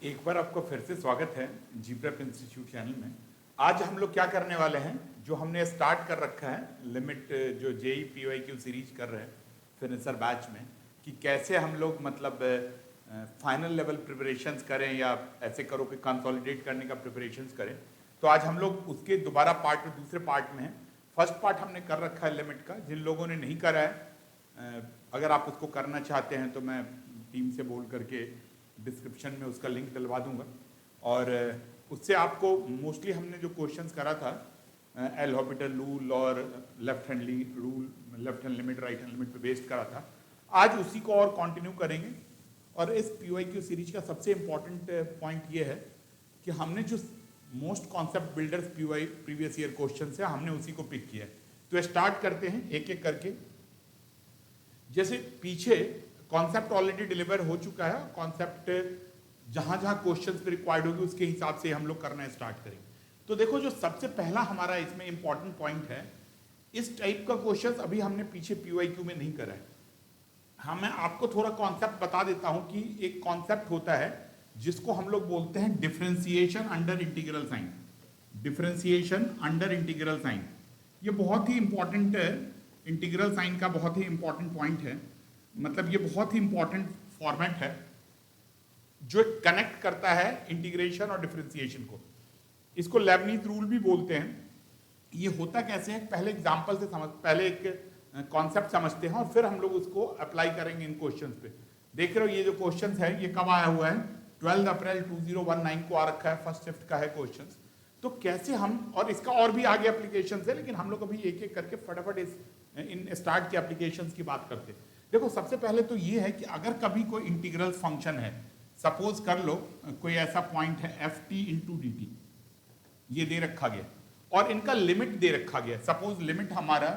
एक बार आपका फिर से स्वागत है जीप्रेप इंस्टीट्यूट चैनल में। आज हम लोग क्या करने वाले हैं, जो हमने स्टार्ट कर रखा है लिमिट, जो जेई पीवाईक्यू सीरीज कर रहे हैं फिनिशर बैच में, कि कैसे हम लोग मतलब फाइनल लेवल प्रिपरेशंस करें या ऐसे करो कि कंसोलिडेट करने का प्रिपरेशंस करें। तो आज हम लोग उसके दोबारा पार्ट में, दूसरे पार्ट में हैं। फर्स्ट पार्ट हमने कर रखा है लिमिट का। जिन लोगों ने नहीं करा है, अगर आप उसको करना चाहते हैं तो मैं टीम से बोल करके डिस्क्रिप्शन में उसका लिंक डलवा दूंगा। और उससे आपको मोस्टली हमने जो क्वेश्चंस करा था एल हॉपिटल रूल और left hand rule, left hand limit, right hand limit पे बेस्ड करा था। आज उसी को और कंटिन्यू करेंगे। और इस पीवाईक्यू सीरीज का सबसे इम्पॉर्टेंट पॉइंट ये है कि हमने जो most concept builders previous year question है, हमने उसी को पिक किया है। तो स्टार्ट करते हैं एक एक करके। जैसे पीछे कॉन्सेप्ट ऑलरेडी डिलीवर हो चुका है, कॉन्सेप्ट जहां जहां क्वेश्चंस पे रिक्वायर्ड होगी उसके हिसाब से हम लोग करना स्टार्ट करेंगे। तो देखो, जो सबसे पहला हमारा इसमें इंपॉर्टेंट पॉइंट है, इस टाइप का क्वेश्चन अभी हमने पीछे पीवाईक्यू में नहीं करा है। हाँ, मैं आपको थोड़ा कॉन्सेप्ट बता देता हूं कि एक कॉन्सेप्ट होता है जिसको हम लोग बोलते हैं differentiation under integral sign. Differentiation under integral sign, ये बहुत ही इंपॉर्टेंट है। इंटीग्रल साइन का बहुत ही इंपॉर्टेंट पॉइंट है, मतलब ये बहुत ही इंपॉर्टेंट फॉर्मेट है जो कनेक्ट करता है इंटीग्रेशन और डिफरेंशिएशन को। इसको लेबनीज रूल भी बोलते हैं। ये होता कैसे है, पहले एग्जांपल से पहले एक कॉन्सेप्ट समझते हैं और फिर हम लोग उसको अप्लाई करेंगे इन क्वेश्चंस पे। देख रहे हो, ये जो क्वेश्चंस है ये कब आया हुआ है, 12 अप्रैल 2019 को आ रखा है, फर्स्ट शिफ्ट का है क्वेश्चंस। तो कैसे हम, और इसका और भी आगे एप्लीकेशन है, लेकिन हम लोग अभी एक एक करके फटाफट इन स्टार्ट के एप्लीकेशन की बात करते हैं। देखो, सबसे पहले तो ये है कि अगर कभी कोई इंटीग्रल फंक्शन है, सपोज कर लो कोई ऐसा पॉइंट है F T into D T, ये दे रखा गया और इनका लिमिट दे रखा गया। सपोज लिमिट हमारा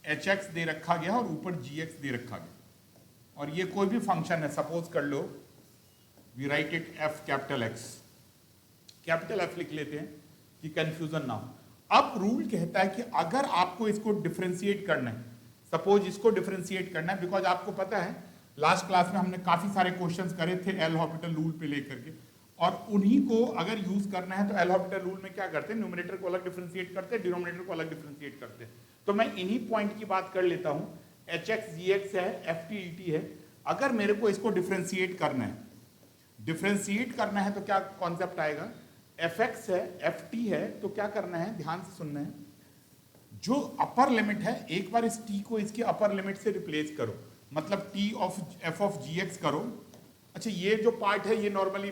एच एक्स दे रखा गया और ऊपर जी एक्स दे रखा गया, और ये कोई भी फंक्शन है, सपोज कर लो we write it F capital X, capital F लिख लेते हैं कि कंफ्यूजन ना हो। अब रूल कहता है कि अगर आपको इसको डिफरेंशिएट करना है, सपोज इसको डिफरेंशिएट करना है, बिकॉज आपको पता है लास्ट क्लास में हमने काफी सारे क्वेश्चंस करे थे एल हॉपिटल रूल पे लेकर के, और उन्हीं को अगर यूज करना है तो एल हॉपिटल रूल में क्या करते हैं, न्यूमरेटर को अलग डिफरेंशिएट करते हैं, डिनोमिनेटर को अलग डिफरेंशिएट करते हैं। तो मैं इन्हीं पॉइंट की बात कर लेता हूं। एच एक्स जी एक्स है, एफ टी ई टी है। अगर मेरे को इसको डिफरेंशिएट करना है, तो क्या कॉन्सेप्ट आएगा, एफ एक्स है, एफ टी है, तो क्या करना है, ध्यान से सुनना है, जो अपर लिमिट है एक बार इस t को इसके अपर लिमिट से रिप्लेस करो, मतलब t of f of g x करो। अच्छा, ये जो पार्ट है ये नॉर्मली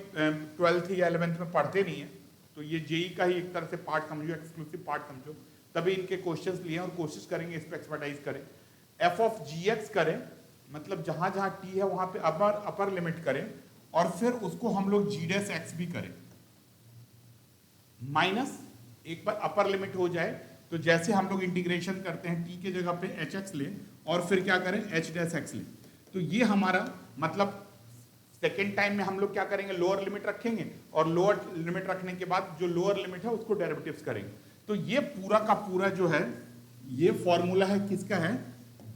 12th या 11th में पढ़ते नहीं है, तो ये जेई का ही एक तरह से पार्ट समझो, एक्सक्लूसिव पार्ट समझो, तभी इनके क्वेश्चंस लिए और कोशिश करेंगे इस पर एक्सपर्टाइज करें। एफ ऑफ जी एक्स करें, मतलब जहां जहां t है वहां पे अपर लिमिट करें, और फिर उसको हम लोग जी डैश एक्स भी करें, माइनस एक बार अपर लिमिट हो जाए तो जैसे हम लोग इंटीग्रेशन करते हैं t के जगह पे एच एक्स लें और फिर क्या करें, एच डैश एक्स लें। तो ये हमारा मतलब सेकेंड टाइम में हम लोग क्या करेंगे, लोअर लिमिट रखेंगे और लोअर लिमिट रखने के बाद जो लोअर लिमिट है उसको डेरिवेटिव्स करेंगे। तो ये पूरा का पूरा जो है ये फॉर्मूला है, किसका है,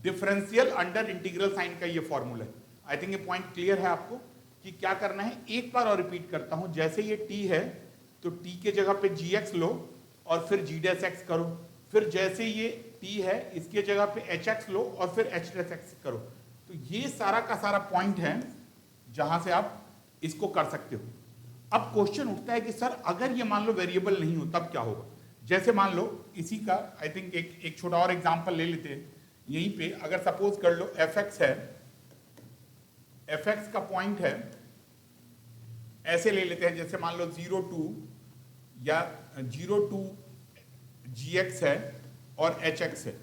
डिफरेंशियल अंडर इंटीग्रल साइन का ये फॉर्मूला है। आई थिंक ये पॉइंट क्लियर है आपको कि क्या करना है। एक बार और रिपीट करता हूं, जैसे ये t है तो t के जगह पे जी एक्स लो और फिर जी डैश एक्स करो, फिर जैसे ये t है इसके जगह पे एच एक्स लो और फिर एच डैश एक्स करो। तो ये सारा का सारा पॉइंट है जहां से आप इसको कर सकते हो। अब क्वेश्चन उठता है कि सर अगर ये मान लो वेरिएबल नहीं हो तब क्या होगा। जैसे मान लो इसी का आई थिंक एक छोटा और एग्जांपल ले लेते हैं यहीं पे। अगर सपोज कर लो एफ एक्स है, एफ एक्स का पॉइंट है, ऐसे ले लेते हैं, जैसे मान लो 0 या 0 जी एक्स है और एच एक्स है,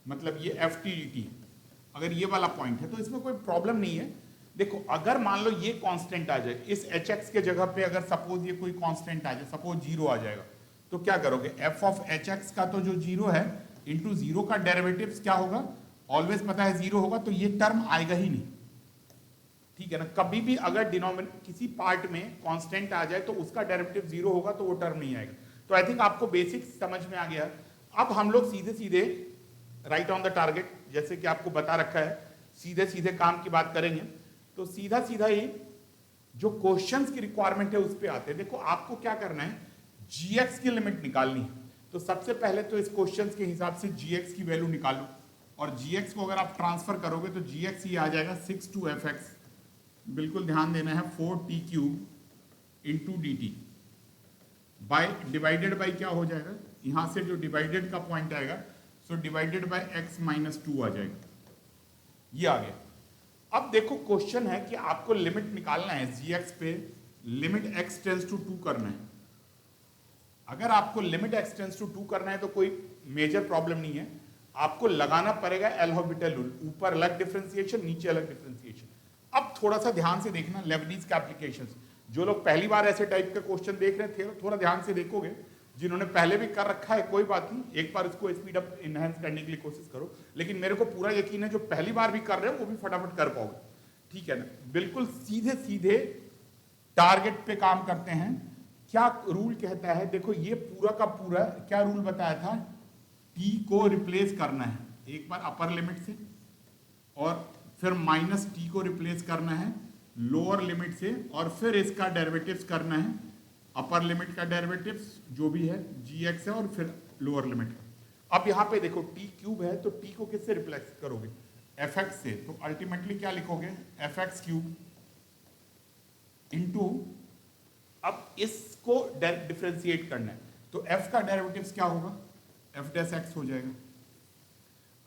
मतलब ये एफ टी डी टी है। अगर ये वाला पॉइंट है तो इसमें कोई प्रॉब्लम नहीं है। देखो, अगर मान लो ये कांस्टेंट आ जाए, इस एच एक्स के जगह पे अगर सपोज ये कोई कांस्टेंट आ जाए, सपोज 0 आ जाएगा, तो क्या करोगे, एफ ऑफ एच एक्स का तो जो 0 है इंटू 0 का डेरिवेटिव्स क्या होगा, ऑलवेज पता है 0 होगा, तो ये टर्म आएगा ही नहीं। ठीक है ना, कभी भी अगर डिनोमिनेटर किसी पार्ट में कांस्टेंट आ जाए तो उसका डेरिवेटिव 0 होगा तो वो टर्म नहीं आएगा। तो आई थिंक आपको बेसिक समझ में आ गया। अब हम लोग सीधे सीधे राइट ऑन द टारगेट, जैसे कि आपको बता रखा है, सीधे सीधे काम की बात करेंगे। तो सीधा सीधा ही जो क्वेश्चंस की रिक्वायरमेंट है उस पे आते हैं। देखो आपको क्या करना है, जीएक्स की लिमिट निकालनी है। तो सबसे पहले तो इस क्वेश्चन के हिसाब से जीएक्स की वैल्यू निकालो, और जीएक्स को अगर आप ट्रांसफर करोगे तो जीएक्स ये आ जाएगा 6 to fx, बिल्कुल ध्यान देना है, 4t cube into D T by divided by क्या हो जाएगा, यहां से जो डिवाइडेड का पॉइंट आएगा so divided by x minus 2 आ जाएगा, ये आ गया। अब देखो क्वेश्चन है कि आपको लिमिट निकालना है जीएक्स पे, लिमिट x टेंस टू 2 करना है। अगर आपको लिमिट x टेंस टू 2 करना है तो कोई मेजर प्रॉब्लम नहीं है, आपको लगाना पड़ेगा एल्होबिटल रूल, ऊपर अलग डिफरेंशिएशन नीचे अलग डिफरेंशिएशन। अब थोड़ा सा ध्यान से देखना लेबनीज का एप्लीकेशंस, जो लोग पहली बार ऐसे टाइप के क्वेश्चन देख रहे थे थोड़ा ध्यान से देखोगे, जिन्होंने पहले भी कर रखा है कोई बात नहीं, एक बार इसको स्पीड अप इनहेंस करने के लिए कोशिश करो, लेकिन मेरे को पूरा यकीन है जो पहली बार भी कर रहे हो वो भी फटाफट कर पाओगे, ठीक है ना। बिल्कुल सीधे सीधे टारगेट पे काम करते हैं। क्या रूल कहता है, देखो ये पूरा का पूरा क्या रूल बताया था, टी को रिप्लेस करना है एक बार अपर लिमिट से, और फिर माइनस टी को रिप्लेस करना है लोअर लिमिट से, और फिर इसका डेरिवेटिव्स करना है, अपर लिमिट का डेरिवेटिव्स जो भी है जीएक्स है, और फिर लोअर लिमिट का। अब यहाँ पे देखो टी क्यूब है तो टी को किससे रिप्लेस करोगे, एफ एक्स से, तो अल्टीमेटली क्या लिखोगे, एफ एक्स क्यूब इंटू, अब इसको डिफरेंशिएट करना है तो एफ का डेरिवेटिव्स क्या होगा, एफ डैश एक्स हो जाएगा।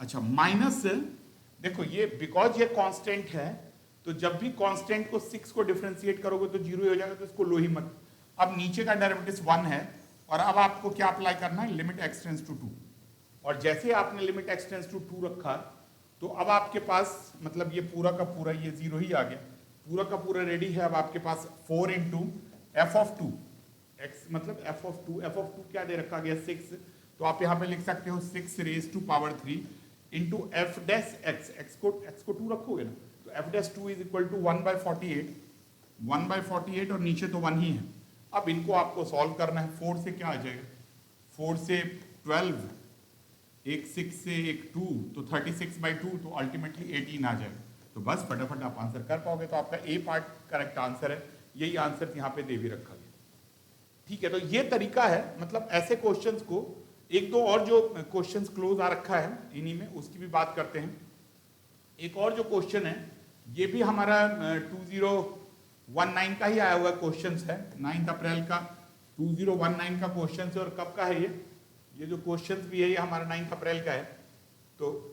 अच्छा माइनस, देखो ये बिकॉज ये कांस्टेंट है तो जब भी कांस्टेंट को 6 को डिफरेंशिएट करोगे तो 0 हो जाएगा, तो इसको लो ही मत। अब नीचे का डेरिवेटिव्स 1 है, और अब आपको क्या अप्लाई करना है, लिमिट x टेंस टू 2, और जैसे आपने लिमिट x टेंस टू 2 रखा तो अब आपके पास मतलब ये पूरा का पूरा ये 0 ही आ गया, पूरा का पूरा रेडी है। अब आपके पास 4 इंटू एफ ऑफ 2 x मतलब एफ ऑफ 2 क्या दे रखा गया 6, तो आप यहाँ पे लिख सकते हो 6 raise to power 3 into f dash x, x को 2 रखोगे ना, तो f dash 2 is equal to 1/48 और नीचे तो 1 ही है। अब इनको आपको सॉल्व करना है, 4 से क्या आ जाएगा, 4 से 12, एक 6 से एक 2, तो 36/2, तो अल्टीमेटली 18 आ जाएगा। तो बस फटाफट आप आंसर कर पाओगे, तो आपका ए पार्ट करेक्ट आंसर है, यही आंसर यहाँ पे दे भी रखा गया, ठीक है। तो ये तरीका है, मतलब ऐसे क्वेश्चंस को, एक दो और जो क्वेश्चंस क्लोज आ रखा है इन्हीं में, उसकी भी बात करते हैं। एक और जो क्वेश्चन है ये भी हमारा 2019 का ही आया हुआ क्वेश्चन है, 9 अप्रैल का 2019 का क्वेश्चन है। और कब का है ये जो क्वेश्चन भी है ये हमारा 9 अप्रैल का है। तो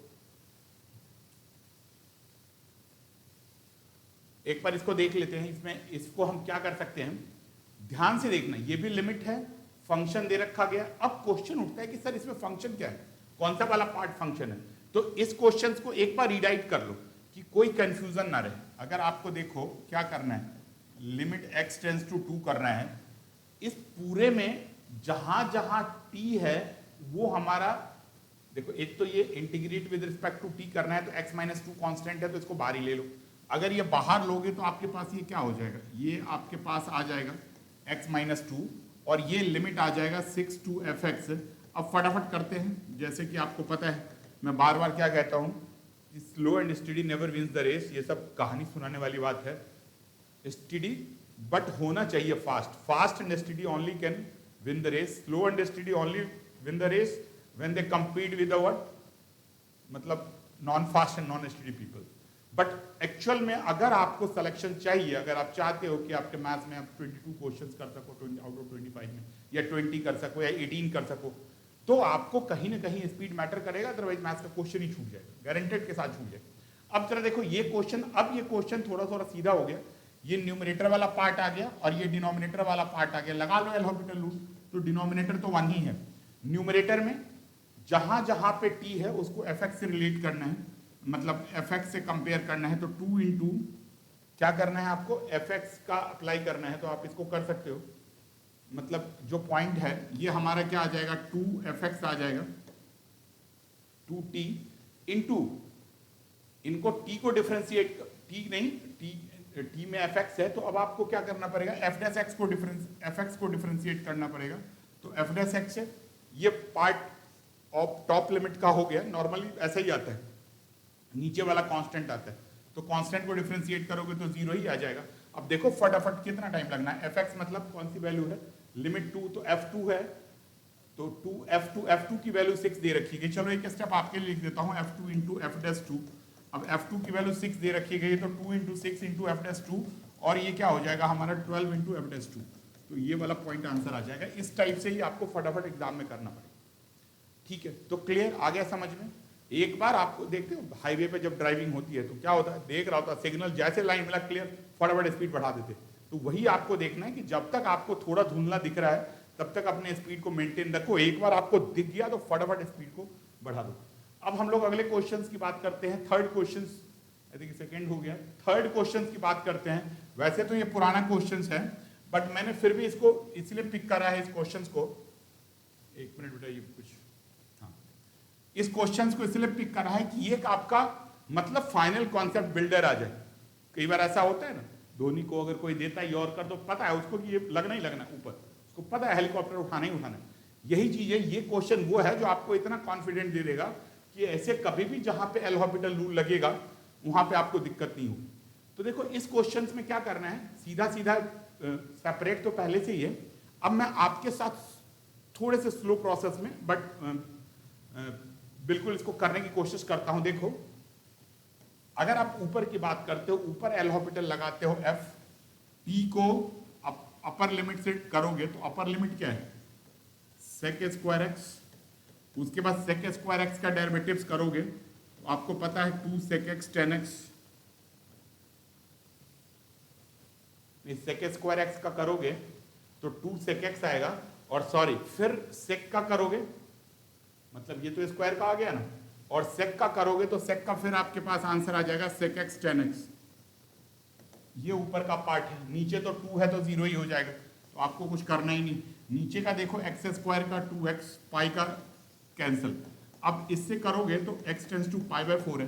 एक बार इसको देख लेते हैं, इसमें इसको हम क्या कर सकते हैं, ध्यान से देखना, ये भी लिमिट है, फंक्शन दे रखा गया। अब क्वेश्चन उठता है कि सर इसमें फंक्शन क्या है, कौन सा वाला पार्ट फंक्शन है, तो इस क्वेश्चन को एक बार रीडाइट कर लो कि कोई कंफ्यूजन ना रहे। अगर आपको देखो क्या करना है, लिमिट x टेंस टू 2 करना है, इस पूरे में जहां जहां t है वो हमारा, देखो एक तो ये integrate with respect to t करना है, तो x माइनस 2 कॉन्स्टेंट है तो इसको बाहर ही ले लो। अगर ये बाहर लोगे तो आपके पास ये क्या हो जाएगा, ये आपके पास आ जाएगा x माइनस 2, और ये लिमिट आ जाएगा 6 to fx। अब फटाफट करते हैं, जैसे कि आपको पता है मैं बार बार क्या कहता हूँ, slow and steady never wins the race, ये सब कहानी सुनाने वाली बात है। स्टडी बट होना चाहिए fast, fast and steady only can win the race, slow and steady only win the race when they compete with the what, मतलब non fast and non steady people. But actual में अगर आपको selection चाहिए, अगर आप चाहते हो कि आपके मैथ्स में आप 22 क्वेश्चंस कर सको 20 आउट ऑफ 25 में, या 20 कर सको या 18 कर सको, तो आपको कहीं ना कहीं स्पीड मैटर करेगा, अदरवाइज मैथ्स का क्वेश्चन ही छूट जाएगा, गारंटेड के साथ छूट जाएगा। अब जरा देखो ये क्वेश्चन, अब ये क्वेश्चन थोड़ा सीधा हो गया, ये न्यूमरेटर वाला पार्ट आ गया और ये डिनोमिनेटर वाला पार्ट आ गया, लगा लो एल्होबिटल रूल, तो डिनोमिनेटर तो 1 ही है, न्यूमरेटर में जहां जहां पे t है उसको fx से रिलेट करना है, मतलब fx से कंपेयर करना है, तो 2 इंटू क्या करना है आपको, fx का अप्लाई करना है, तो आप इसको कर सकते हो। मतलब जो पॉइंट है ये हमारा क्या आ जाएगा, 2fx आ जाएगा, 2t इंटू, इनको t को डिफरेंशिएट, t नहीं t में fx है, तो अब आपको क्या करना पड़ेगा, f' को fx को डिफरेंशिएट करना पड़ेगा, तो f' है, ये पार्ट ऑफ टॉप लिमिट का हो गया, नॉर्मली ऐसा ही आता है, नीचे वाला कांस्टेंट आता है, तो कांस्टेंट को डिफरेंशिएट करोगे तो 0 ही आ जाएगा। अब देखो फटाफट कितना टाइम लगना है। fx मतलब कौन सी वैल्यू है, लिमिट 2, तो f2 है, तो 2 f2 की वैल्यू 6 दे रखी गई। चलो एक स्टेप आपके लिए लिख देता हूँ, f2 इंटू f'2। अब f2 की वैल्यू 6 दे रखी गई, तो 2 इंटू 6 इंटू f'2, और ये क्या हो जाएगा हमारा 12 इंटू f'2। तो ये वाला पॉइंट आंसर आ जाएगा। इस टाइप से ही आपको फटाफट एग्जाम में करना पड़ेगा। ठीक है, तो क्लियर आ गया समझ में। एक बार आपको देखते हो हाईवे पे जब ड्राइविंग होती है तो क्या होता है, देख रहा होता सिग्नल, जैसे लाइन मिला क्लियर, फटाफट स्पीड बढ़ा देते। तो वही आपको देखना है कि जब तक आपको थोड़ा धुंधला दिख रहा है तब तक अपने स्पीड को मेंटेन रखो। एक बार आपको दिख गया तो फटाफट स्पीड को बढ़ा दो। अब हम लोग अगले क्वेश्चंस की बात करते हैं। Third question, I think second हो गया, थर्ड क्वेश्चन की बात करते हैं। वैसे तो ये पुराना क्वेश्चन है, बट मैंने फिर भी इसको इसलिए पिक करा है, इस क्वेश्चन को, एक मिनट बेटा, ये कुछ, हाँ, इस क्वेश्चन को इसलिए पिक करा है कि ये आपका मतलब फाइनल कॉन्सेप्ट बिल्डर आ जाए। कई बार ऐसा होता है ना, धोनी को अगर कोई देता है और कर दो, पता है उसको कि ये लगना ही लगना ऊपर, उसको पता है हेलीकॉप्टर उठाना ही उठाना है। यही चीज है, ये क्वेश्चन वो है जो आपको इतना कॉन्फिडेंट दे देगा कि ऐसे कभी भी जहां पे एल हॉस्पिटल रूल लगेगा वहां पे आपको दिक्कत नहीं होगी। तो देखो इस क्वेश्चन में क्या करना है, सीधा सीधा सेपरेट तो पहले से ही है। अब मैं आपके साथ थोड़े से स्लो प्रोसेस में बट बिल्कुल इसको करने की कोशिश करता हूं। देखो अगर आप ऊपर की बात करते हो, ऊपर एल हॉस्पिटल लगाते हो, एफ पी को अपर लिमिट से करोगे तो अपर लिमिट क्या है, सेक स्क्वायर एक्स। उसके बाद सेक स्क्वायर एक्स का डेरिवेटिव्स करोगे तो आपको पता है 2 sec x 10x। Sec square x का करोगे तो 2 सेक एक्स आएगा, और सॉरी फिर सेक का करोगे, मतलब ये तो स्क्वायर का आ गया ना, और सेक का करोगे तो सेक का फिर आपके पास आंसर आ जाएगा सेक एक्स 10x। ये ऊपर का पार्ट है, नीचे तो 2 है तो 0 ही हो जाएगा, तो आपको कुछ करना ही नहीं। नीचे का देखो एक्स स्क्वायर का 2x, पाई का कैंसिल। अब इससे करोगे तो x tends to pi by 4 है।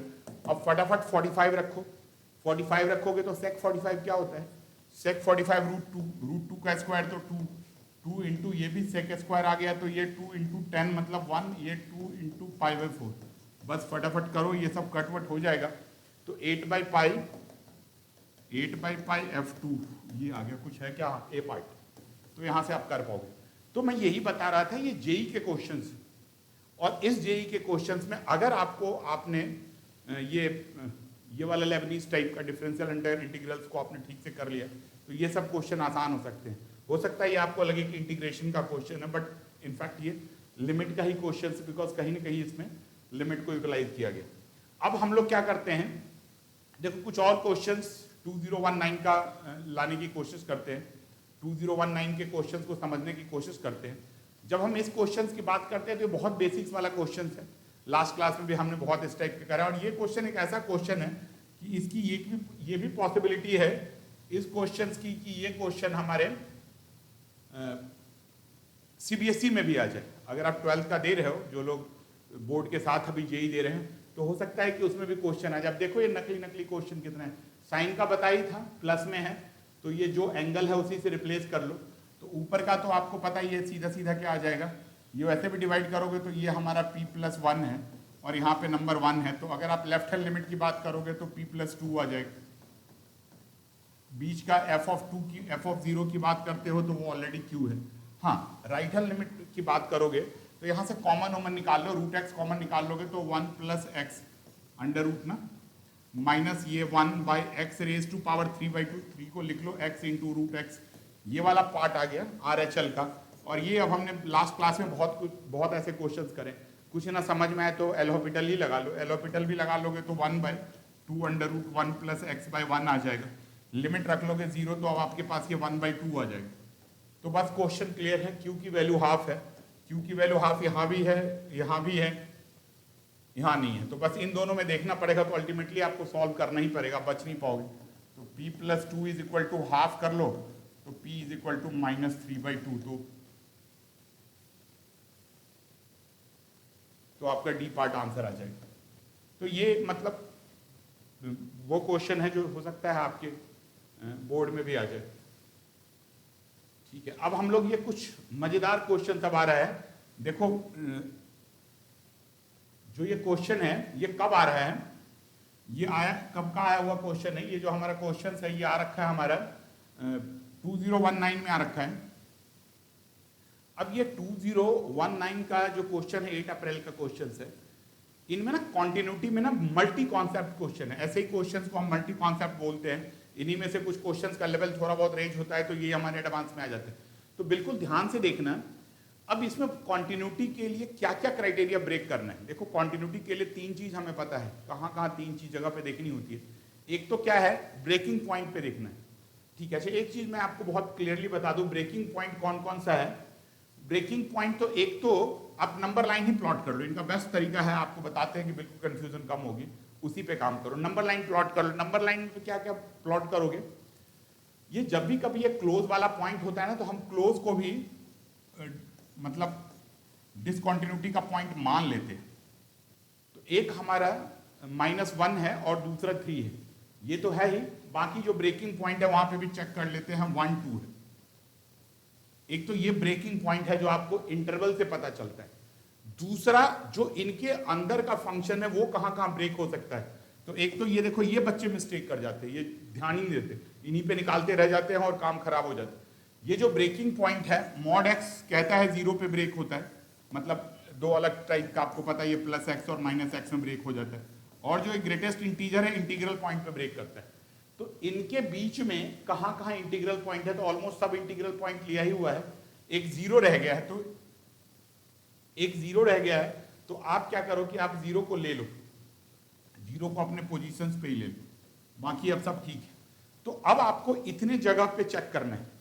अब फटाफट 45 रखो, 45 रखोगे तो सेक 45 क्या होता है, सेक 45 रूट टू का स्क्वायर, तो 2 इंटू ये भी सेक स्क्वायर आ गया, तो ये 2 इंटू 10 मतलब 1, ये 2 इंटू पाई बाय 4। बस फटाफट करो, ये सब कटवट हो जाएगा। तो 8 बाई पाई f2, ये आ गया, कुछ है क्या ए पार्ट, तो यहां से आप कर पाओगे। तो मैं यही बता रहा था, ये जेई के क्वेश्चंस, और इस जेई के क्वेश्चंस में अगर आपने ये वाला लेबनीज टाइप का डिफरेंशियल इंटीग्रल्स को आपने ठीक से कर लिया तो ये सब क्वेश्चन आसान हो सकते हैं। हो सकता है ये आपको लगे कि इंटीग्रेशन का क्वेश्चन है, बट इनफैक्ट ये लिमिट का ही क्वेश्चन है, बिकॉज कहीं ना कहीं इसमें लिमिट को यूटिलाइज किया गया। अब हम लोग क्या करते हैं, देखो कुछ और क्वेश्चंस 2019 का लाने की कोशिश करते हैं, 2019 के क्वेश्चंस को समझने की कोशिश करते हैं। जब हम इस क्वेश्चंस की बात करते हैं तो ये बहुत बेसिक्स वाला क्वेश्चन है, लास्ट क्लास में भी हमने बहुत इस टाइप के करा, और ये क्वेश्चन एक ऐसा क्वेश्चन है कि इसकी ये भी पॉसिबिलिटी है इस क्वेश्चन की कि ये क्वेश्चन हमारे सीबीएसई में भी आ जाए। अगर आप 12th का दे रहे हो, जो लोग बोर्ड के साथ अभी जेई दे रहे हैं, तो हो सकता है कि उसमें भी क्वेश्चन आ जाए। अब देखो ये नकली क्वेश्चन कितना है, साइन का बता ही था, प्लस में है तो ये जो एंगल है उसी से रिप्लेस कर लो। तो ऊपर का तो आपको पता ही है, सीधा सीधा क्या आ जाएगा, ये वैसे भी डिवाइड करोगे तो ये हमारा p+1 है, और यहाँ पे नंबर 1 है, तो अगर आप लेफ्ट हैंड लिमिट की बात करोगे तो p+2 आ जाएगा। बीच का f(0) की बात करते हो तो वो ऑलरेडी q है। हाँ, राइट हैंड लिमिट की बात करोगे तो यहाँ से कॉमन निकाल लो, रूट एक्स कॉमन निकाल लोगे तो 1 + x अंडर रूट ना, माइनस ये 1 by x raise to power 3/2, 3 को लिख लो x इंटू रूट एक्स। ये वाला पार्ट आ गया RHL का। और ये अब हमने लास्ट क्लास में बहुत ऐसे क्वेश्चंस करें, कुछ ना समझ में आए तो एल हॉस्पिटल ही लगा लो, एल हॉस्पिटल भी लगा लोगे तो 1/2 अंडर रूट 1 + x/1 आ जाएगा। लिमिट रख लोगे 0 तो अब आपके पास ये 1/2 आ जाएगा। तो बस क्वेश्चन क्लियर है, क्यू की वैल्यू हाफ है, क्यू की वैल्यू हाफ यहाँ भी है, यहाँ भी है, यहाँ नहीं है, तो बस इन दोनों में देखना पड़ेगा। तो अल्टीमेटली आपको सॉल्व करना ही पड़ेगा, बच नहीं पाओगे। तो p+2 = हाफ कर लो, तो p = -3/2, तो आपका डी पार्ट आंसर आ जाएगा। तो ये मतलब वो क्वेश्चन है जो हो सकता है आपके बोर्ड में भी आ जाए। ठीक है, अब हम लोग ये कुछ मजेदार क्वेश्चन सब आ रहा है। देखो जो ये क्वेश्चन है ये कब आ रहा है, ये आया कब का आया हुआ क्वेश्चन है, ये जो हमारा क्वेश्चन है ये आ रखा है हमारा 2019 में आ रखा है। अब ये 2019 का जो क्वेश्चन है 8 अप्रैल का क्वेश्चन है, इनमें ना कॉन्टिन्यूटी में ना मल्टी कॉन्सेप्ट क्वेश्चन है। ऐसे ही क्वेश्चंस को हम मल्टी कॉन्सेप्ट बोलते हैं। इन्हीं में से कुछ क्वेश्चंस का लेवल थोड़ा बहुत रेंज होता है, तो ये हमारे एडवांस में आ जाते हैं। तो बिल्कुल ध्यान से देखना। अब इसमें कॉन्टिन्यूटी के लिए क्या क्या क्राइटेरिया ब्रेक करना है। देखो कॉन्टिन्यूटी के लिए 3 चीज हमें पता है, कहाँ कहाँ 3 चीज जगह पे देखनी होती है। एक तो क्या है, ब्रेकिंग पॉइंट पे देखना है, ठीक है। अच्छा एक चीज मैं आपको बहुत क्लियरली बता दूं, ब्रेकिंग पॉइंट कौन कौन सा है। ब्रेकिंग पॉइंट तो एक तो आप नंबर लाइन ही प्लॉट कर लो, इनका बेस्ट तरीका है, आपको बताते हैं कि बिल्कुल कंफ्यूजन कम होगी, उसी पे काम करो। नंबर लाइन प्लॉट कर लो। नंबर लाइन में क्या क्या प्लॉट करोगे, ये जब भी कभी ये क्लोज वाला पॉइंट होता है ना, तो हम क्लोज को भी मतलब डिसकंटिन्यूटी का पॉइंट मान लेते हैं। तो एक हमारा -1 है और दूसरा 3 है, ये तो है ही। बाकी जो ब्रेकिंग पॉइंट है वहां पे भी चेक कर लेते हैं, 1 2 है। एक तो ये ब्रेकिंग पॉइंट है जो आपको इंटरवल से पता चलता है। दूसरा जो इनके अंदर का फंक्शन है वो कहां कहां ब्रेक हो सकता है। तो एक तो ये देखो, ये बच्चे मिस्टेक कर जाते हैं, ये ध्यान ही नहीं देते, इन्हीं पे निकालते रह जाते हैं और काम खराब हो जाता है। ये जो ब्रेकिंग पॉइंट है मॉड x कहता है 0 पे ब्रेक होता है, मतलब दो अलग टाइप का आपको पता है, ये +x और -x में ब्रेक हो जाता है। और जो एक ग्रेटेस्ट इंटीजर है इंटीग्रल पॉइंट पे ब्रेक करता है। तो इनके बीच में कहां कहां इंटीग्रल पॉइंट है, तो ऑलमोस्ट सब इंटीग्रल पॉइंट लिया ही हुआ है। एक 0 रह गया है, तो एक 0 रह गया है, तो आप क्या करो कि आप 0 को ले लो, 0 को अपने पोजीशंस पे ही ले लो, बाकी अब सब ठीक है। तो अब आपको इतने जगह पे चेक करना है,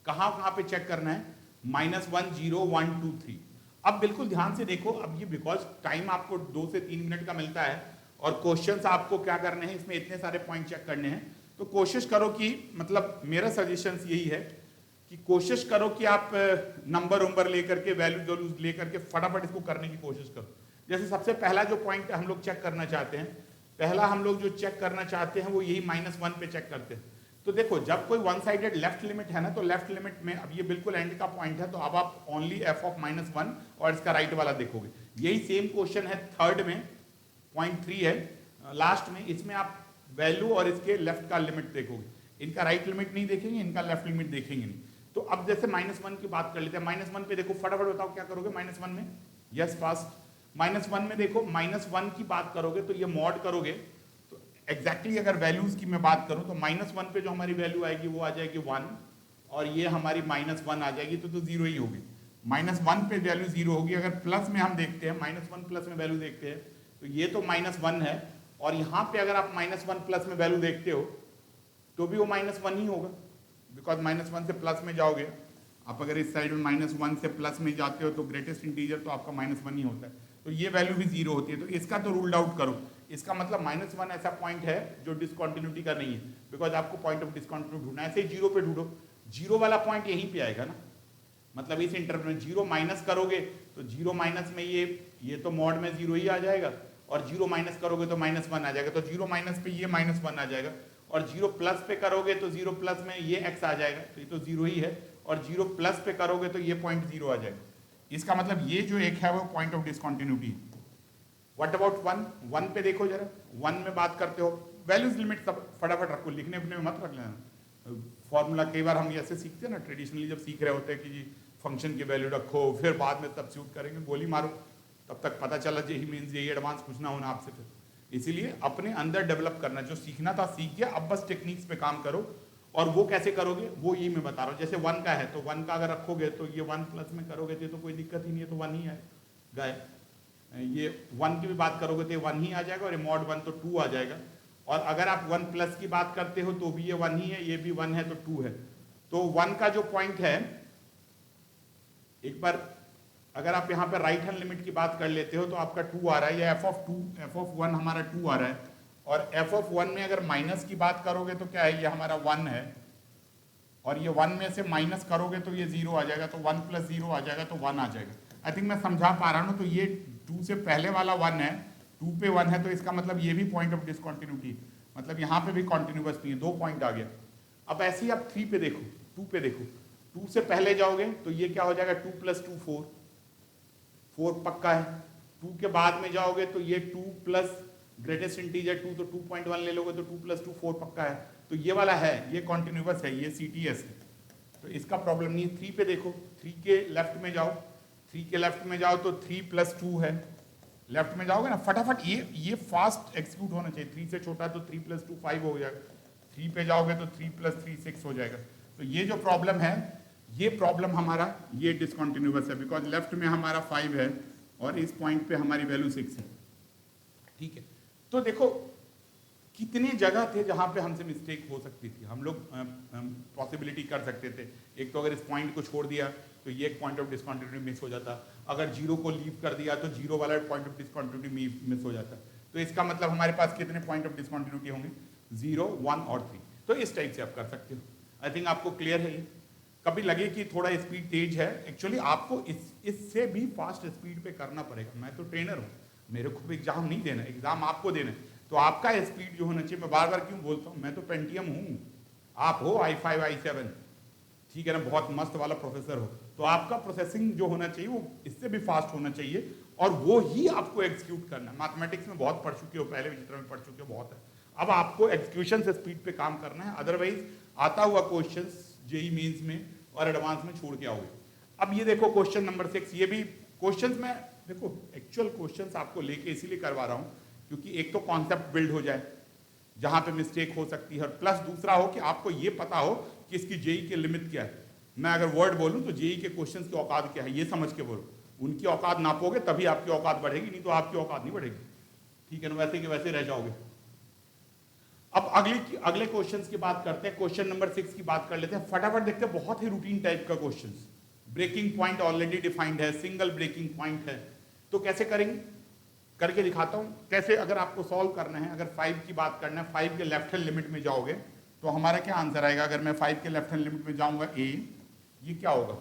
कहां कहां पे चेक करना है, -1 0 1 2 3। अब बिल्कुल ध्यान से देखो, अब ये बिकॉज टाइम आपको 2 से 3 मिनट का मिलता है और क्वेश्चंस आपको क्या करने हैं, इसमें इतने सारे पॉइंट चेक करने हैं, तो कोशिश करो कि मतलब मेरा सजेशन यही है कि कोशिश करो कि आप नंबर उम्बर लेकर के वैल्यू लेकर के फटाफट इसको करने की कोशिश करो। जैसे सबसे पहला जो पॉइंट हम लोग चेक करना चाहते हैं, पहला हम लोग जो चेक करना चाहते हैं वो यही -1 पे चेक करते हैं। तो देखो जब कोई वन साइडेड लेफ्ट लिमिट है ना, तो लेफ्ट लिमिट में अब ये बिल्कुल एंड का पॉइंट है, तो अब आप ओनली f ऑफ -1 और इसका राइट वाला देखोगे। यही सेम क्वेश्चन है थर्ड में, पॉइंट 3 है लास्ट में, इसमें आप वैल्यू और इसके लेफ्ट का लिमिट देखोगे, इनका राइट लिमिट नहीं देखेंगे, इनका लेफ्ट लिमिट देखेंगे नहीं। तो अब जैसे -1 की बात कर लेते हैं, -1 पे देखो फटाफट बताओ क्या करोगे -1 में, यस फास्ट। -1 में देखो -1 की बात करोगे तो ये मॉड करोगे, तो एग्जैक्टली अगर वैल्यूज की मैं बात करूं तो -1 पे जो हमारी वैल्यू आएगी वो आ जाएगी 1, और ये हमारी -1 आ जाएगी, तो 0 ही होगी। -1 पे वैल्यू 0 होगी। अगर प्लस में हम देखते हैं, -1 प्लस में वैल्यू देखते हैं, तो ये तो -1 है, और यहाँ पे अगर आप -1 प्लस में वैल्यू देखते हो तो भी वो -1 ही होगा, बिकॉज -1 से प्लस में जाओगे आप, अगर इस साइड में -1 से प्लस में जाते हो तो ग्रेटेस्ट इंटीजर तो आपका -1 ही होता है, तो ये वैल्यू भी 0 होती है। तो इसका तो रूल्ड आउट करो, इसका मतलब -1 ऐसा पॉइंट है जो डिसकंटिन्यूटी का नहीं है, बिकॉज आपको पॉइंट ऑफ डिसकंटिन्यूटी ढूंढना है। ऐसे 0 पे ढूंढो, 0 वाला पॉइंट यहीं पे आएगा ना, मतलब इस इंटरवल में 0 माइनस करोगे तो 0 माइनस में ये तो मॉड में 0 ही आ जाएगा, और 0 माइनस करोगे तो -1 आ जाएगा, तो 0 माइनस पे ये -1 आ जाएगा, और 0 प्लस पे करोगे तो 0 प्लस में ये x आ जाएगा, तो ये तो 0 ही है, और 0 प्लस पे करोगे तो ये पॉइंट 0 आ जाएगा। इसका मतलब ये जो एक है वो पॉइंट ऑफ डिसकंटिन्यूटी है। व्हाट अबाउट 1 पे देखो जरा, 1 में बात करते हो, वैल्यूज लिमिट सब फटाफट रखो, लिखने उखने में मत रख लेना। फॉर्मूला कई बार हम ऐसे सीखते हैं ना, ट्रेडिशनली जब सीख रहे होते हैं कि जी फंक्शन की वैल्यू रखो, फिर बाद में सब्स्टिट्यूट करेंगे, गोली मारो, तब तक पता चला जेई मींस जेई एडवांस कुछ ना होना आपसे। फिर इसीलिए अपने अंदर डेवलप करना, जो सीखना था सीख गया, अब बस टेक्निक्स पे काम करो। और वो कैसे करोगे वो यही मैं बता रहा हूँ। जैसे 1 का है तो 1 का अगर रखोगे तो ये 1 प्लस में करोगे तो कोई दिक्कत ही नहीं है, तो 1 ही है गए। ये 1 की भी बात करोगे तो 1 ही आ जाएगा, और ये मॉड 1 तो 2 आ जाएगा। और अगर आप 1 प्लस की बात करते हो तो भी ये 1 ही है, ये भी 1 है तो 2 है। तो 1 का जो पॉइंट है, एक बार अगर आप यहाँ पे राइट हैंड लिमिट की बात कर लेते हो तो आपका 2 आ रहा है, ये f ऑफ 1 हमारा 2 आ रहा है, और f ऑफ 1 में अगर माइनस की बात करोगे तो क्या है, ये हमारा 1 है, और ये 1 में से माइनस करोगे तो ये 0 आ जाएगा, तो 1 प्लस 0 आ जाएगा, तो 1 आ जाएगा। आई थिंक मैं समझा पा रहा हूँ। तो ये 2 से पहले वाला 1 है, 2 पे 1 है, तो इसका मतलब ये भी पॉइंट ऑफ डिसकंटिन्यूटी, मतलब यहाँ पे भी कॉन्टिन्यूअस नहीं है, 2 पॉइंट आ गया। अब ऐसे ही आप 3 पे देखो, 2 पे देखो, 2 से पहले जाओगे तो ये क्या हो जाएगा, 2 + 2 4 पक्का है। 2 के बाद में जाओगे तो ये 2 + ग्रेटेस्ट इंटीजर 2 तो 2.1 ले लोगे तो 2 + 2 4 पक्का है, तो ये वाला है, ये कॉन्टिन्यूस है, ये CTS है, तो इसका प्रॉब्लम नहीं है। 3 पे देखो, 3 के लेफ्ट में जाओ, 3 के लेफ्ट में जाओ तो 3 + 2 है, लेफ्ट में जाओगे ना फटाफट, ये फास्ट एग्जीक्यूट होना चाहिए। 3 से छोटा तो 3 + 2 5 हो जाएगा, 3 पे जाओगे तो 3 + 3 6 हो जाएगा। तो ये जो प्रॉब्लम है, ये प्रॉब्लम हमारा ये डिसकॉन्टिन्यूस है, बिकॉज लेफ्ट में हमारा 5 है और इस पॉइंट पे हमारी वैल्यू 6 है, ठीक है। तो देखो कितने जगह थे जहां पे हमसे मिस्टेक हो सकती थी, हम लोग पॉसिबिलिटी कर सकते थे। एक तो अगर इस पॉइंट को छोड़ दिया तो ये एक पॉइंट ऑफ डिसकॉन्टिन्यूटी मिस हो जाता, अगर 0 को लीव कर दिया तो 0 वाला पॉइंट ऑफ डिसकॉन्टिन्यूटी मिस हो जाता। तो इसका मतलब हमारे पास कितने पॉइंट ऑफ डिसकॉन्टिन्यूटी होंगे, 0 1 और 3। तो इस टाइप से आप कर सकते हो। आई थिंक आपको क्लियर है ये। कभी लगे कि थोड़ा स्पीड तेज है, एक्चुअली आपको इससे भी फास्ट स्पीड पे करना पड़ेगा। मैं तो ट्रेनर हूँ, मेरे को भी एग्जाम नहीं देना, एग्जाम आपको देना है, तो आपका स्पीड जो होना चाहिए, मैं बार बार क्यों बोलता हूँ, मैं तो पेंटियम हूँ, आप हो i5 i7, ठीक है ना, बहुत मस्त वाला प्रोसेसर हो, तो आपका प्रोसेसिंग जो होना चाहिए वो इससे भी फास्ट होना चाहिए, और वो ही आपको एग्जीक्यूट करना है। मैथमेटिक्स में बहुत पढ़ चुके हो, पहले भी चित्र में पढ़ चुके हो, बहुत है। अब आपको एग्जीक्यूशन से स्पीड पे काम करना है, अदरवाइज आता हुआ क्वेश्चन जेई मेंस में और एडवांस में छोड़ के आओगे। अब ये देखो क्वेश्चन नंबर 6, ये भी क्वेश्चन में देखो एक्चुअल क्वेश्चन आपको लेके इसीलिए करवा रहा हूँ क्योंकि एक तो कॉन्सेप्ट बिल्ड हो जाए जहां पे मिस्टेक हो सकती है, और प्लस दूसरा हो कि आपको ये पता हो कि इसकी जेई के लिमिट क्या है। मैं अगर वर्ड बोलूं तो जेई के क्वेश्चंस की औकात क्या है ये समझ के बोलो, उनकी औकात नापोगे तभी आपकी औकात बढ़ेगी, नहीं तो आपकी औकात नहीं बढ़ेगी, ठीक है ना, वैसे के वैसे रह जाओगे। अब अगले क्वेश्चंस की बात करते हैं, क्वेश्चन नंबर 6 की बात कर लेते हैं, फटाफट देखते हैं। बहुत ही रूटीन टाइप का question, breaking point already defined है, सिंगल ब्रेकिंग पॉइंट है, तो कैसे करेंगे करके दिखाता हूं कैसे। अगर आपको सॉल्व करना है, अगर 5 की बात करना है, 5 के लेफ्ट हैंड लिमिट में जाओगे तो हमारा क्या आंसर आएगा। अगर मैं 5 के लेफ्ट हैंड लिमिट में जाऊंगा a, ये क्या होगा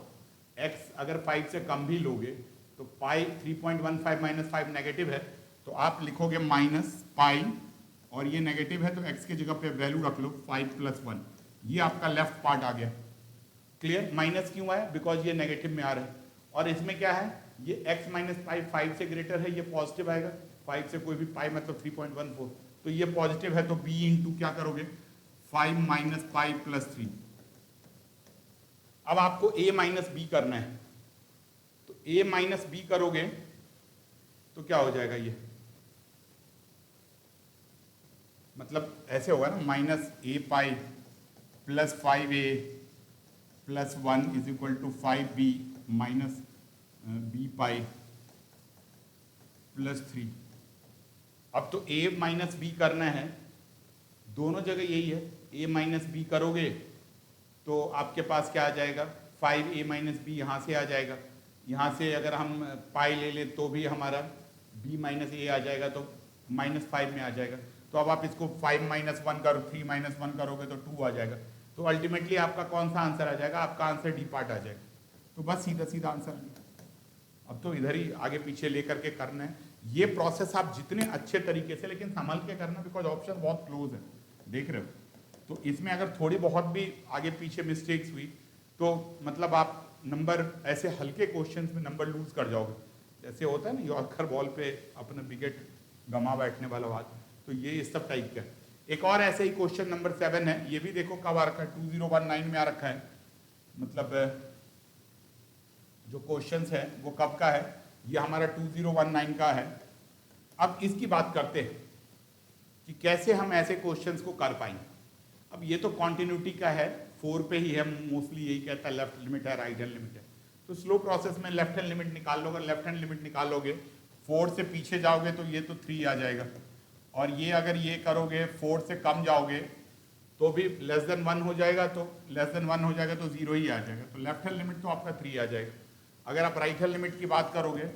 x, अगर 5 से कम भी लोगे तो पाई 3.15 - 5 नेगेटिव है, तो आप लिखोगे -पाई, और ये नेगेटिव है तो x की जगह पे वैल्यू रख लो 5 + 1, ये आपका लेफ्ट पार्ट आ गया। क्लियर, माइनस क्यों आया, बिकॉज ये नेगेटिव में आ रहा है, और इसमें क्या है, ये x - पाई 5 से ग्रेटर है, ये पॉजिटिव आएगा, 5 से कोई भी पाई मतलब 3.14, तो ये पॉजिटिव है, तो b इंटू क्या करोगे 5 - पाई + 3। अब आपको a - b करना है, तो a - b करोगे तो क्या हो जाएगा, ये मतलब ऐसे होगा ना, -a pi + 5a + 1 = 5b - b पाई + 3। अब तो a - b करना है, दोनों जगह यही है, a - b करोगे तो आपके पास क्या आ जाएगा 5a - b, यहाँ से आ जाएगा, यहाँ से अगर हम पाई ले लें तो भी हमारा b - a आ जाएगा, तो -5 में आ जाएगा। तो अब आप इसको 5 - 1 करो, 3 - 1 करोगे तो 2 आ जाएगा, तो अल्टीमेटली आपका कौन सा आंसर आ जाएगा, आपका आंसर डी पार्ट आ जाएगा। तो बस सीधा सीधा आंसर आ गया। अब तो इधर ही आगे पीछे लेकर के करना है, ये प्रोसेस आप जितने अच्छे तरीके से, लेकिन संभल के करना, बिकॉज ऑप्शन बहुत क्लोज है, देख रहे हो। तो इसमें अगर थोड़ी बहुत भी आगे पीछे मिस्टेक्स हुई तो मतलब आप नंबर, ऐसे हल्के क्वेश्चंस में नंबर लूज कर जाओगे, जैसे होता है ना यॉर्कर बॉल पे अपना विकेट गमा बैठने वाला बात, तो ये इस सब टाइप का है। एक और ऐसे ही क्वेश्चन नंबर 7 है, ये भी देखो कब आ रखा है, 2019 में आ रखा है, मतलब जो क्वेश्चंस है वो कब का है, ये हमारा 2019 का है। अब इसकी बात करते हैं कि कैसे हम ऐसे क्वेश्चंस को कर पाएंगे। अब ये तो कॉन्टिन्यूटी का है, 4 पे ही है, मोस्टली यही कहता है लेफ्ट लिमिट है राइट हैंड लिमिट है, तो स्लो प्रोसेस में लेफ्ट हैंड लिमिट निकाल लोगे, लेफ्ट हैंड लिमिट निकालोगे 4 से पीछे जाओगे तो ये तो 3 आ जाएगा, और ये अगर ये करोगे 4 से कम जाओगे तो भी <1 हो जाएगा, तो <1 हो जाएगा तो 0 ही आ जाएगा, तो लेफ्ट हैंड लिमिट तो आपका 3 आ जाएगा। अगर आप राइट हैंड लिमिट की बात करोगे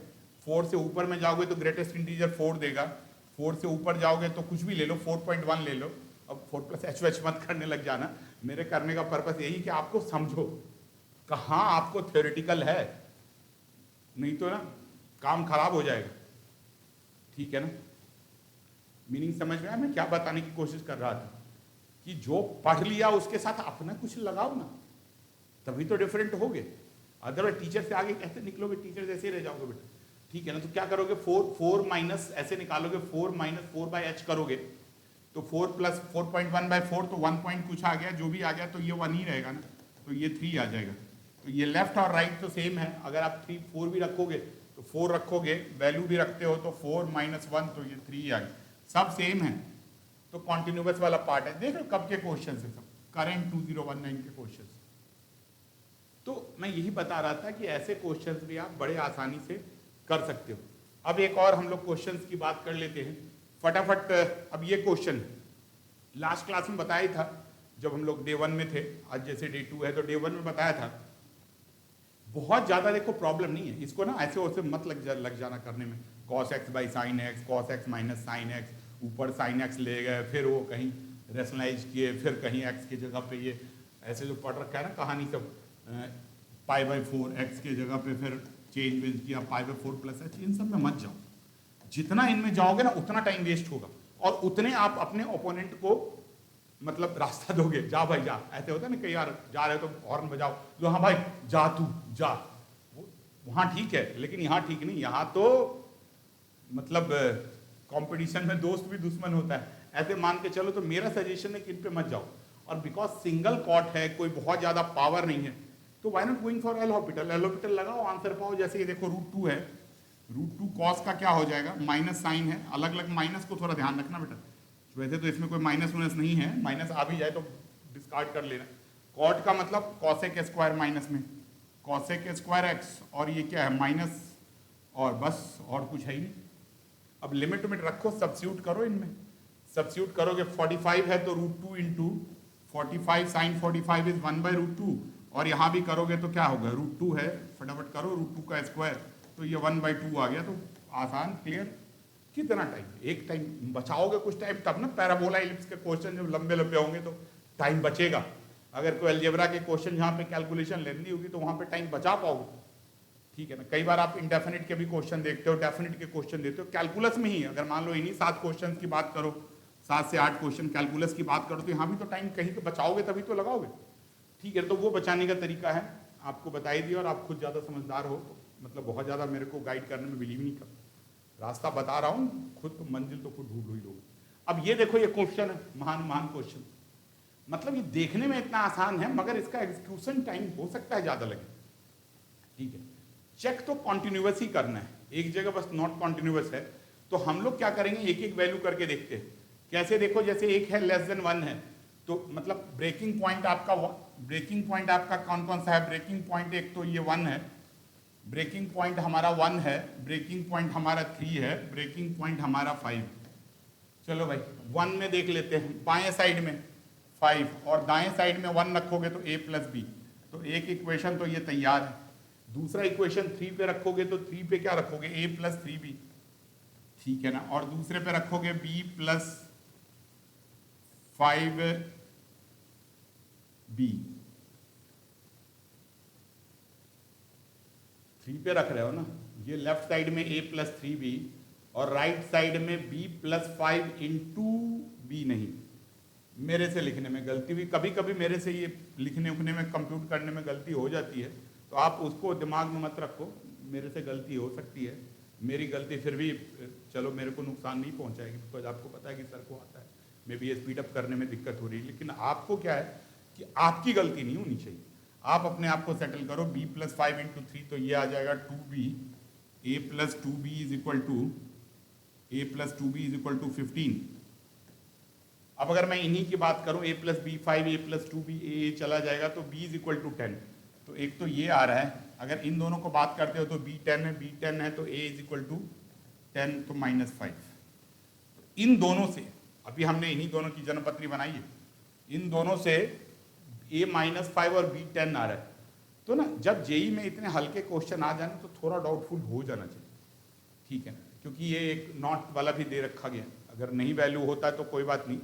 4 से ऊपर में जाओगे तो ग्रेटेस्ट इंटीजर 4 देगा, 4 से ऊपर जाओगे तो कुछ भी ले लो, 4.1 ले लो। अब 4 + h मत करने लग जाना, मेरे करने का पर्पस यही कि आपको समझो कहाँ आपको थ्योरेटिकल है, नहीं तो ना काम खराब हो जाएगा, ठीक है ना। मीनिंग समझ में आया मैं क्या बताने की कोशिश कर रहा था, कि जो पढ़ लिया उसके साथ अपना कुछ लगाओ ना, तभी तो डिफरेंट होगे, अदरवाइज टीचर से आगे कैसे निकलोगे, टीचर जैसे ही रह जाओगे बेटा। ठीक है ना। तो क्या करोगे, 4 माइनस ऐसे निकालोगे, 4 माइनस 4/h करोगे तो 4 प्लस 4.1/4 तो 1 पॉइंट कुछ आ गया, जो भी आ गया तो ये 1 ही रहेगा ना, तो ये 3 आ जाएगा। तो ये लेफ्ट और राइट तो सेम है, अगर आप 3 4 भी रखोगे तो 4 रखोगे, वैल्यू भी रखते हो तो 4 माइनस 1 तो ये 3 आ गया, सब सेम है। तो कॉन्टिन्यूस वाला पार्ट है। देख लो कब के क्वेश्चन है सब, करंट 2019 के क्वेश्चन। तो मैं यही बता रहा था कि ऐसे क्वेश्चंस भी आप बड़े आसानी से कर सकते हो। अब एक और हम लोग क्वेश्चंस की बात कर लेते हैं फटाफट। अब ये क्वेश्चन लास्ट क्लास में बताया था जब हम लोग डे 1 में थे, आज जैसे डे 2 है तो डे 1 में बताया था। बहुत ज्यादा देखो प्रॉब्लम नहीं है इसको ना, ऐसे वैसे मत लग जाना करने में। cos x by sine x, cos x minus sine x, ऊपर साइन एक्स ले गए, फिर वो कहीं रेशनलाइज किए, फिर कहीं x की जगह पे ये ऐसे जो पढ़ रखा है ना कहानी सब, π/4 x के जगह पे फिर चेंज वेंज किया π/4 प्लस h, इन सब में मत जाओ। जितना इनमें जाओगे ना उतना टाइम वेस्ट होगा और उतने आप अपने ओपोनेंट को मतलब रास्ता दोगे, जा भाई जा। ऐसे होता है ना कई बार जा रहे हो तो हॉर्न बजाओ, तो हाँ भाई जा तू जा, वहां ठीक है लेकिन यहाँ ठीक नहीं। यहाँ तो मतलब कंपटीशन में दोस्त भी दुश्मन होता है, ऐसे मान के चलो। तो मेरा सजेशन है कि इन पे मत जाओ। और बिकॉज सिंगल कॉट है, कोई बहुत ज्यादा पावर नहीं है, तो why not going for L'Hospital. L'Hospital लगाओ, आंसर पाओ। जैसे ये देखो √2 है, √2 कॉस का क्या हो जाएगा, माइनस साइन है, अलग अलग माइनस को थोड़ा ध्यान रखना बेटा। वैसे तो इसमें कोई माइनस वाइनस नहीं है, माइनस आ भी जाए तो डिस्कार्ड कर लेना। कॉट का मतलब कॉसेक स्क्वायर माइनस में कॉसेक स्क्वायर एक्स, और ये क्या है माइनस, और बस और कुछ है ही नहीं। अब लिमिट विमिट रखो, सब्स्टिट्यूट करो इनमें। सब्स्टिट्यूट करोगे 45 है तो √2 इंटू 45 साइन 45 इज 1/√2, और यहाँ भी करोगे तो क्या होगा, √2 है, फटाफट करो √2 का स्क्वायर तो ये 1/2 आ गया। तो आसान, क्लियर। कितना टाइम, एक टाइम बचाओगे कुछ टाइम तब ना। पैराबोला इलिप्स के क्वेश्चन जब लंबे लंबे होंगे तो टाइम बचेगा। अगर कोई अलजेब्रा के क्वेश्चन जहाँ पे कैलकुलेशन लेनी होगी तो वहाँ पे टाइम बचा पाओगे, ठीक है ना। कई बार आप इंडेफिनिट के भी क्वेश्चन देखते हो, डेफिनिट के क्वेश्चन देते हो, कैलकुलस में ही। अगर मान लो इन्हीं 7 क्वेश्चन की बात करो, 7 से 8 क्वेश्चन कैलकुलस की बात करो, तो यहाँ भी तो टाइम कहीं पे बचाओगे तभी तो लगाओगे, ठीक है। तो वो बचाने का तरीका है, आपको बताई दिया। और आप खुद ज़्यादा समझदार हो, मतलब बहुत ज़्यादा मेरे को गाइड करने में बिलीव नहीं कर, रास्ता बता रहा हूँ, खुद तो मंजिल तो खुद ढूंढ ही लोगे। अब ये देखो, ये क्वेश्चन है, महान क्वेश्चन। मतलब ये देखने में इतना आसान है मगर इसका एग्जीक्यूशन टाइम हो सकता है ज़्यादा लगे, ठीक है। चेक तो कॉन्टिन्यूस ही करना है, एक जगह बस नॉट कॉन्टिन्यूस है तो हम लोग क्या करेंगे, एक एक वैल्यू करके देखते हैं। कैसे, देखो जैसे एक है <1 है तो मतलब ब्रेकिंग पॉइंट आपका कौन कौन सा है। ब्रेकिंग पॉइंट एक तो ये 1 है, ब्रेकिंग पॉइंट हमारा 1 है, ब्रेकिंग पॉइंट हमारा 3 है, ब्रेकिंग पॉइंट हमारा 5। चलो भाई 1 में देख लेते हैं, बाएं साइड में 5 और दाएं साइड में 1 रखोगे तो a प्लस बी, तो एक इक्वेशन तो ये तैयार है। दूसरा इक्वेशन 3 पे रखोगे तो 3 पे क्या रखोगे, a प्लस 3b, ठीक है ना। और दूसरे पे रखोगे b प्लस 5b, बी 3 पे रख रहे हो ना, ये लेफ्ट साइड में a प्लस 3b और राइट साइड में b प्लस 5 इंटू बी। नहीं, मेरे से लिखने में गलती हुई, कभी कभी मेरे से ये लिखने उखने में कंप्यूट करने में गलती हो जाती है, तो आप उसको दिमाग में मत रखो, मेरे से गलती हो सकती है। मेरी गलती फिर भी चलो मेरे को नुकसान नहीं पहुंचाएगी, बिकॉज आपको पता है कि सर को आता है, मे बी ये स्पीड अप करने में दिक्कत हो रही है। लेकिन आपको क्या है कि आपकी गलती नहीं होनी चाहिए, आप अपने आप को सेटल करो। b प्लस 5 इंटू 3 तो ये आ जाएगा 2b, a plus 2b is equal to a plus 2b is equal to 15। अब अगर मैं इन्हीं की बात करूं, a plus b 5, a plus 2b, a चला जाएगा तो b इज इक्वल टू 10। तो एक तो ये आ रहा है, अगर इन दोनों को बात करते हो तो b 10 है, b 10 है तो a इज इक्वल टू 10 तो -5। इन दोनों से, अभी हमने इन्हीं दोनों की जन्मपत्री बनाई है, इन दोनों से a -5 और b 10 आ रहा है। तो ना जब जेई में इतने हल्के क्वेश्चन आ जाने तो थोड़ा डाउटफुल हो जाना चाहिए, ठीक है, क्योंकि ये एक नॉट वाला भी दे रखा गया। अगर नहीं वैल्यू होता है तो कोई बात नहीं,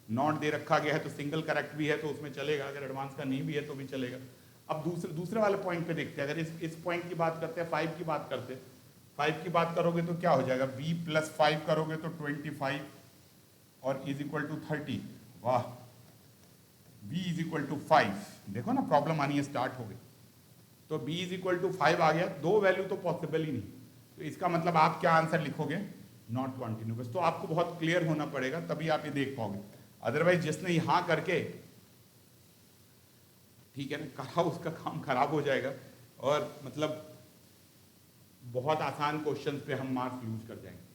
नॉट दे रखा गया है तो सिंगल करेक्ट भी है तो उसमें चलेगा, अगर एडवांस का नहीं भी है तो भी चलेगा। अब दूसरे वाले पॉइंट पे देखते हैं। अगर इस पॉइंट की बात करते हैं, 5 की बात करते हैं, 5 की बात करोगे तो क्या हो जाएगा, b प्लस 5 करोगे तो 25 और इज इक्वल टू 30। वाह, b इज इक्वल टू 5। देखो ना प्रॉब्लम आनी है स्टार्ट हो गई। तो b इज इक्वल टू 5 आ गया, दो वैल्यू तो पॉसिबल ही नहीं। तो इसका मतलब आप क्या आंसर लिखोगे, नॉट कॉन्टिन्यूस। तो आपको बहुत क्लियर होना पड़ेगा, तभी आप ये देख पाओगे। अदरवाइज जिसने यहाँ करके, ठीक है ना, कहा, उसका काम खराब हो जाएगा और मतलब बहुत आसान क्वेश्चन पे हम मार्क्स लूज कर जाएंगे।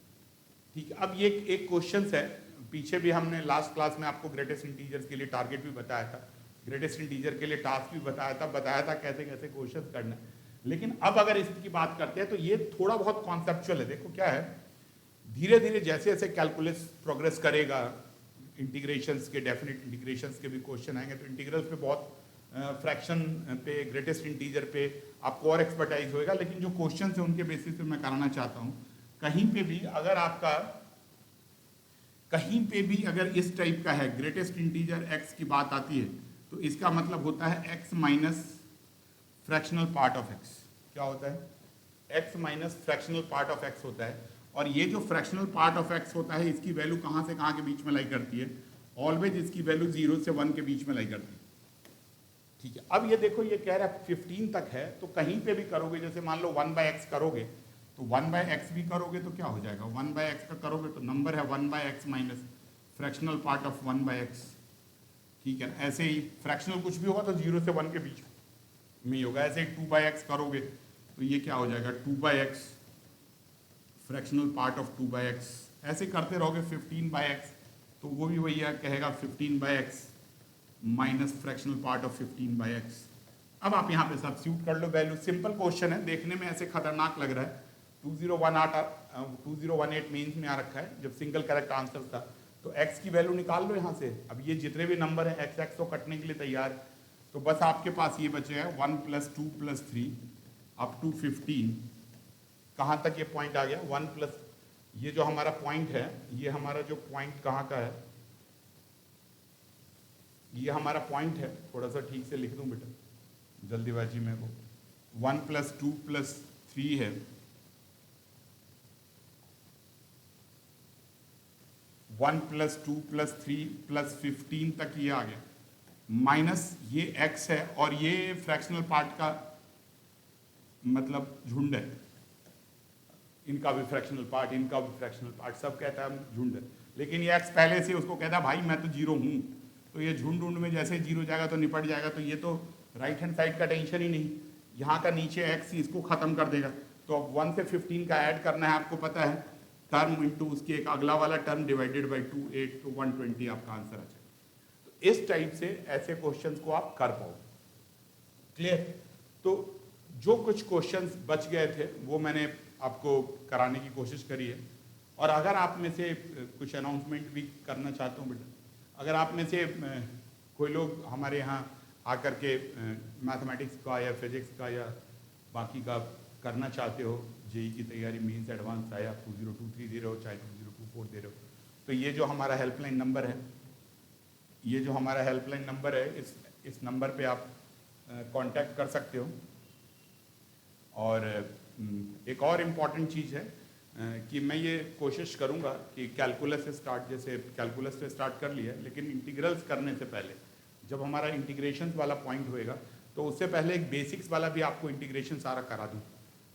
ठीक है, अब ये एक क्वेश्चन है, पीछे भी हमने लास्ट क्लास में आपको ग्रेटेस्ट इंटीजर्स के लिए टारगेट भी बताया था, ग्रेटेस्ट इंटीजर के लिए टास्क भी बताया था कैसे कैसे क्वेश्चन करना है। लेकिन अब अगर इसकी बात करते हैं तो ये थोड़ा बहुत कॉन्सेप्चुअल है। देखो क्या है, धीरे धीरे जैसे जैसे कैलकुलस प्रोग्रेस करेगा, इंटीग्रेशंस के, डेफिनेट इंटीग्रेशंस के भी क्वेश्चन आएंगे, तो इंटीग्रल्स पे बहुत, फ्रैक्शन पे, ग्रेटेस्ट इंटीजर पे आपको और एक्सपर्टाइज होएगा। लेकिन जो क्वेश्चन है उनके बेसिस पे मैं कराना चाहता हूँ। कहीं पे भी अगर आपका, कहीं पे भी अगर इस टाइप का है, ग्रेटेस्ट इंटीजर एक्स की बात आती है, तो इसका मतलब होता है x minus fractional part of x. क्या होता है, x minus fractional part of x होता है। और ये जो फ्रैक्शनल पार्ट ऑफ एक्स होता है, इसकी वैल्यू कहाँ से कहाँ के बीच में लाई करती है, ऑलवेज इसकी वैल्यू 0 से 1 के बीच में लाई करती है। ठीक है, अब ये देखो, ये कह रहा है 15 तक है, तो कहीं पे भी करोगे, जैसे मान लो 1/x करोगे, तो 1/x भी करोगे तो क्या हो जाएगा, 1/x का करोगे तो नंबर है 1/x minus fractional part of 1/x। ठीक है, ऐसे ही फ्रैक्शनल कुछ भी होगा तो 0 से 1 के बीच में ही होगा। ऐसे ही 2/x करोगे तो ये क्या हो जाएगा, 2/x fractional part of 2/x। ऐसे करते रहोगे 15/x, तो वो भी वही है, कहेगा 15/x minus fractional part of 15/x। अब आप यहाँ पे सब्स्टिट्यूट कर लो वैल्यू। सिंपल क्वेश्चन है, देखने में ऐसे खतरनाक लग रहा है। 2018 मेंस में आ रखा है, जब सिंगल करेक्ट आंसर था। तो x की वैल्यू निकाल लो यहाँ से। अब ये जितने भी नंबर हैं x तो कटने के लिए तैयार है, तो बस आपके पास ये बचे हैं 1 + 2 + 3 अप टू 15। कहाँ तक ये पॉइंट आ गया, 1 प्लस, ये जो हमारा पॉइंट है, ये हमारा जो पॉइंट कहाँ का है, ये हमारा पॉइंट है। थोड़ा सा ठीक से लिख दूं बेटा, जल्दीबाजी में वो 1 + 2 + 3 है, 1 + 2 + 3 + 15 तक ये आ गया, माइनस ये x है और ये फ्रैक्शनल पार्ट का मतलब झुंड है, इनका भी फ्रैक्शनल पार्ट, इनका भी फ्रैक्शनल पार्ट, सब कहता है झुंड है। लेकिन ये x पहले से उसको कहता है भाई मैं तो 0 हूँ, तो ये झुंड में जैसे 0 जाएगा तो निपट जाएगा। तो ये तो राइट हैंड साइड का टेंशन ही नहीं, यहाँ का नीचे x इसको खत्म कर देगा। तो अब 1 से 15 का ऐड करना है, आपको पता है, टर्म इंटू उसके एक अगला वाला टर्म डिवाइडेड बाई 2, 8 तो 120 आपका आंसर आ जाएगा। तो इस टाइप से ऐसे क्वेश्चंस को आप कर पाओ। क्लियर? तो जो कुछ क्वेश्चंस बच गए थे वो मैंने आपको कराने की कोशिश करी है। और अगर आप में से कुछ अनाउंसमेंट भी करना चाहता हूँ बेटा, अगर आप में से कोई लोग हमारे यहाँ आकर के मैथमेटिक्स का या फिजिक्स का या बाकी का करना चाहते हो, जेई की तैयारी, मेंस, एडवांस, चाहे आप 20230 दे रहे हो, चाहे 2024 दे रहे हो, तो ये जो हमारा हेल्पलाइन नंबर है, ये जो हमारा हेल्पलाइन नंबर है, इस नंबर पे आप कांटेक्ट कर सकते हो। और एक और इम्पॉर्टेंट चीज़ है कि मैं ये कोशिश करूँगा कि कैलकुलस से स्टार्ट, जैसे कैलकुलस से स्टार्ट कर लिया, लेकिन इंटीग्रल्स करने से पहले जब हमारा इंटीग्रेशन वाला पॉइंट होएगा तो उससे पहले एक बेसिक्स वाला भी आपको इंटीग्रेशन सारा करा दूँ,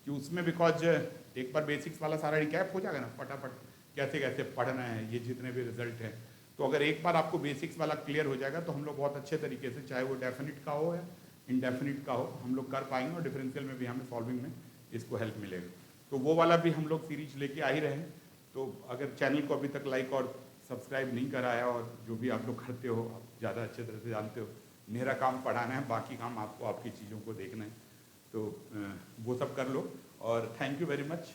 कि उसमें बिकॉज एक बार बेसिक्स वाला सारा रिकैप हो जाएगा ना, फटाफट कैसे कैसे पढ़ना है, ये जितने भी रिजल्ट हैं, तो अगर एक बार आपको बेसिक्स वाला क्लियर हो जाएगा तो हम लोग बहुत अच्छे तरीके से, चाहे वो डेफिनिट का हो या इनडेफिनिट का हो, हम लोग कर पाएंगे और डिफरेंशियल में भी हमें सॉल्विंग में इसको हेल्प मिलेगा। तो वो वाला भी हम लोग सीरीज लेके आ ही रहे हैं। तो अगर चैनल को अभी तक लाइक और सब्सक्राइब नहीं करा है, और जो भी आप लोग करते हो आप ज़्यादा अच्छे तरह से जानते हो, मेरा काम पढ़ाना है, बाकी काम आपको आपकी चीज़ों को देखना है, तो वो सब कर लो। और थैंक यू वेरी मच।